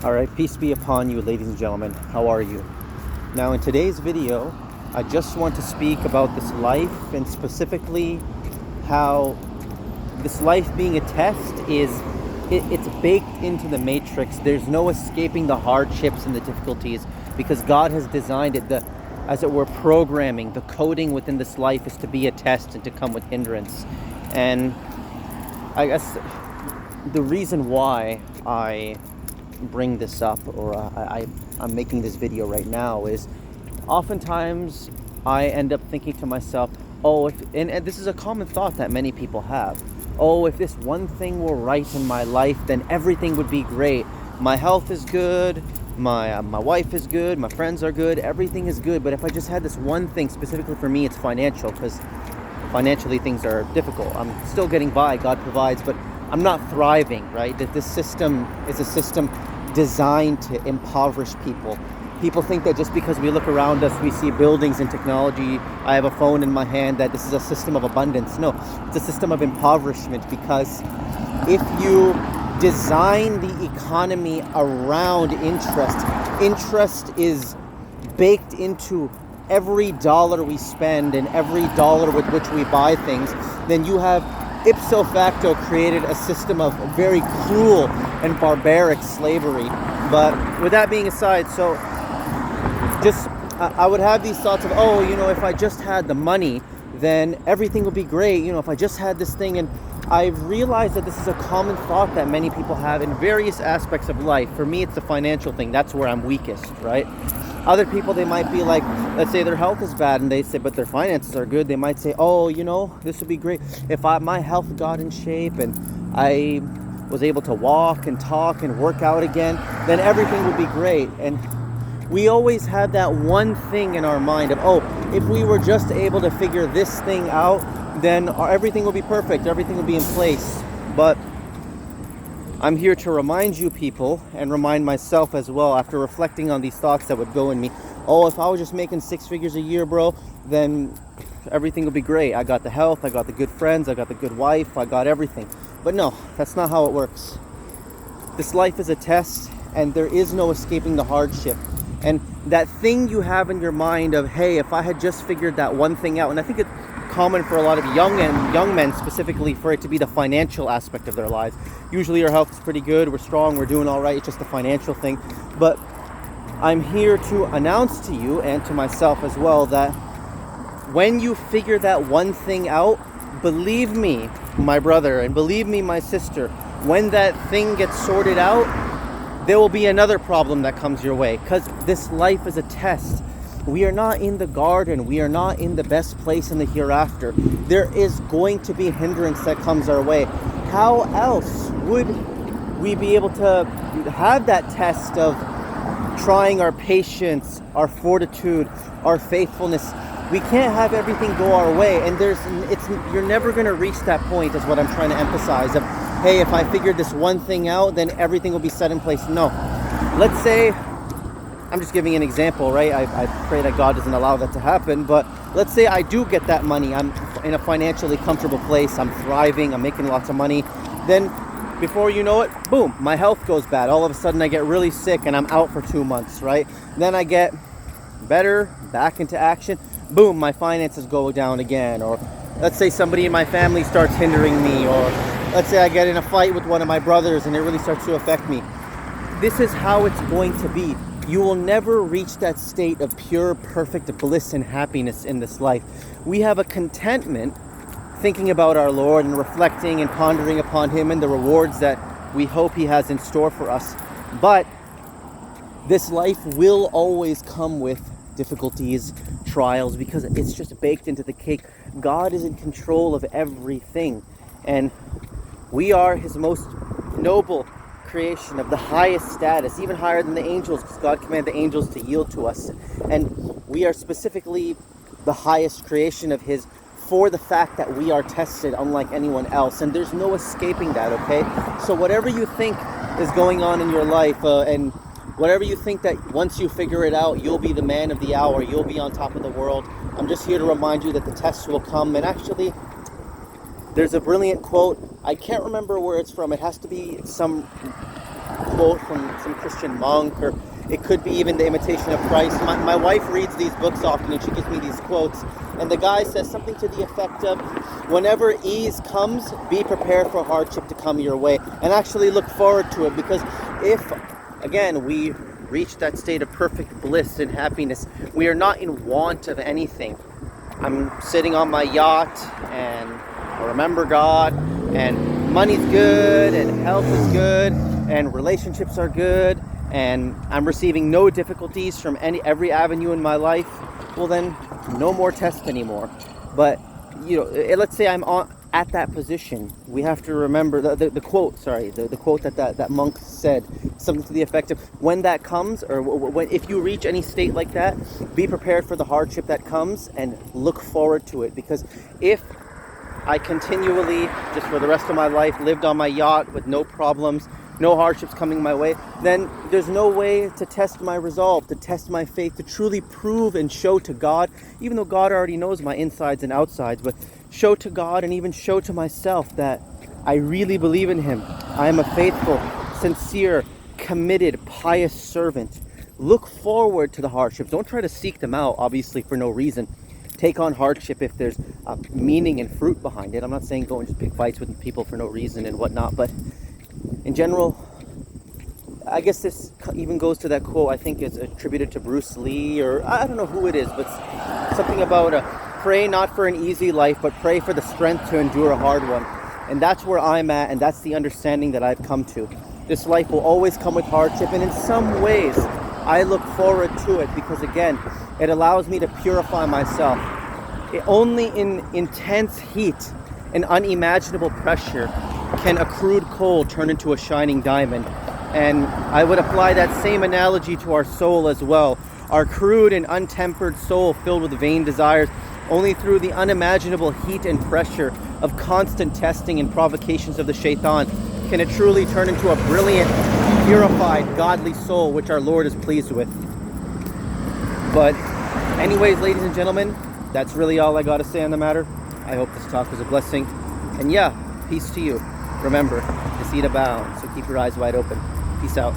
Alright, peace be upon you, ladies and gentlemen. How are you? Now, in today's video, I just want to speak about this life, and specifically how this life being a test it's baked into the matrix. There's no escaping the hardships and the difficulties because God has designed it. As it were, programming, the coding within this life is to be a test and to come with hindrance. And I guess the reason why I bring this up, or I'm making this video right now, is oftentimes I end up thinking to myself, and this is a common thought that many people have, if this one thing were right in my life, then everything would be great. My health is good, my wife is good, my friends are good, everything is good. But if I just had this one thing, specifically for me, it's financial, because financially things are difficult. I'm still getting by, God provides, but I'm not thriving, right? That this system is a system designed to impoverish people. People think that just because we look around us, we see buildings and technology, I have a phone in my hand, that this is a system of abundance. No, it's a system of impoverishment, because if you design the economy around interest is baked into every dollar we spend and every dollar with which we buy things, then you have ipso facto created a system of very cruel and barbaric slavery. But with that being aside, so just I would have these thoughts of, if I just had the money, then everything would be great. If I just had this thing. And I've realized that this is a common thought that many people have in various aspects of life. For me, it's the financial thing. That's where I'm weakest, right? Other people, they might be like, let's say their health is bad and they say, but their finances are good. They might say, this would be great. If my health got in shape and I was able to walk and talk and work out again, then everything would be great. And we always have that one thing in our mind of, if we were just able to figure this thing out, then everything will be perfect. Everything will be in place. But I'm here to remind you people, and remind myself as well, after reflecting on these thoughts that would go in me, if I was just making 6 figures a year, bro, then everything will be great. I got the health, I got the good friends, I got the good wife, I got everything. But no, that's not how it works. This life is a test, and there is no escaping the hardship. And that thing you have in your mind of, hey, if I had just figured that one thing out, and I think it's common for a lot of young men specifically, for it to be the financial aspect of their lives. Usually our health is pretty good, we're strong, we're doing all right, it's just the financial thing. But I'm here to announce to you, and to myself as well, that when you figure that one thing out, believe me, my brother, and believe me, my sister, when that thing gets sorted out, there will be another problem that comes your way, because this life is a test. We are not in the garden. We are not in the best place in the hereafter. There is going to be hindrance that comes our way. How else would we be able to have that test of trying our patience, our fortitude, our faithfulness? We can't have everything go our way, and you're never going to reach that point, is what I'm trying to emphasize, of, hey, if I figured this one thing out, then everything will be set in place. No. Let's say, I'm just giving an example, right? I pray that God doesn't allow that to happen, but let's say I do get that money. I'm in a financially comfortable place. I'm thriving. I'm making lots of money. Then, before you know it, boom, my health goes bad. All of a sudden, I get really sick and I'm out for 2 months, right? Then I get better, back into action. Boom, my finances go down again. Or let's say somebody in my family starts hindering me, or let's say I get in a fight with one of my brothers and it really starts to affect me. This is how it's going to be. You will never reach that state of pure, perfect bliss and happiness in this life. We have a contentment thinking about our Lord and reflecting and pondering upon Him and the rewards that we hope He has in store for us. But this life will always come with difficulties, trials, because it's just baked into the cake. God is in control of everything, and we are His most noble creation, of the highest status, even higher than the angels, because God commanded the angels to yield to us, and we are specifically the highest creation of His, for the fact that we are tested unlike anyone else, and there's no escaping that, okay? So whatever you think is going on in your life, and whatever you think that once you figure it out, you'll be the man of the hour, you'll be on top of the world, I'm just here to remind you that the tests will come. And actually, there's a brilliant quote, I can't remember where it's from, it has to be some quote from some Christian monk, or it could be even The Imitation of Christ. My wife reads these books often, and she gives me these quotes, and the guy says something to the effect of, whenever ease comes, be prepared for hardship to come your way, and actually look forward to it. Because if, again, we reach that state of perfect bliss and happiness, we are not in want of anything. I'm sitting on my yacht, and I remember God, and money's good, and health is good, and relationships are good, and I'm receiving no difficulties from every avenue in my life. Well, then, no more tests anymore. But let's say I'm at that position. We have to remember the quote. The quote that monk said, something to the effect of, when that comes, or if you reach any state like that, be prepared for the hardship that comes and look forward to it. Because if I continually, just for the rest of my life, lived on my yacht with no problems, no hardships coming my way, then there's no way to test my resolve, to test my faith, to truly prove and show to God, even though God already knows my insides and outsides, but show to God and even show to myself that I really believe in Him. I am a faithful, sincere, committed, pious servant. Look forward to the hardships. Don't try to seek them out, obviously, for no reason. Take on hardship if there's meaning and fruit behind it. I'm not saying go and just pick fights with people for no reason and whatnot, but in general, I guess this even goes to that quote, I think it's attributed to Bruce Lee, or I don't know who it is, but something about pray not for an easy life, but pray for the strength to endure a hard one. And that's where I'm at, and that's the understanding that I've come to. This life will always come with hardship, and in some ways, I look forward to it because, again, it allows me to purify myself. Only in intense heat and unimaginable pressure can a crude coal turn into a shining diamond. And I would apply that same analogy to our soul as well. Our crude and untempered soul filled with vain desires, only through the unimaginable heat and pressure of constant testing and provocations of the shaitan can it truly turn into a brilliant, purified, godly soul, which our Lord is pleased with. But anyways, ladies and gentlemen, that's really all I got to say on the matter. I hope this talk was a blessing. And yeah, peace to you. Remember, deceit abounds, so keep your eyes wide open. Peace out.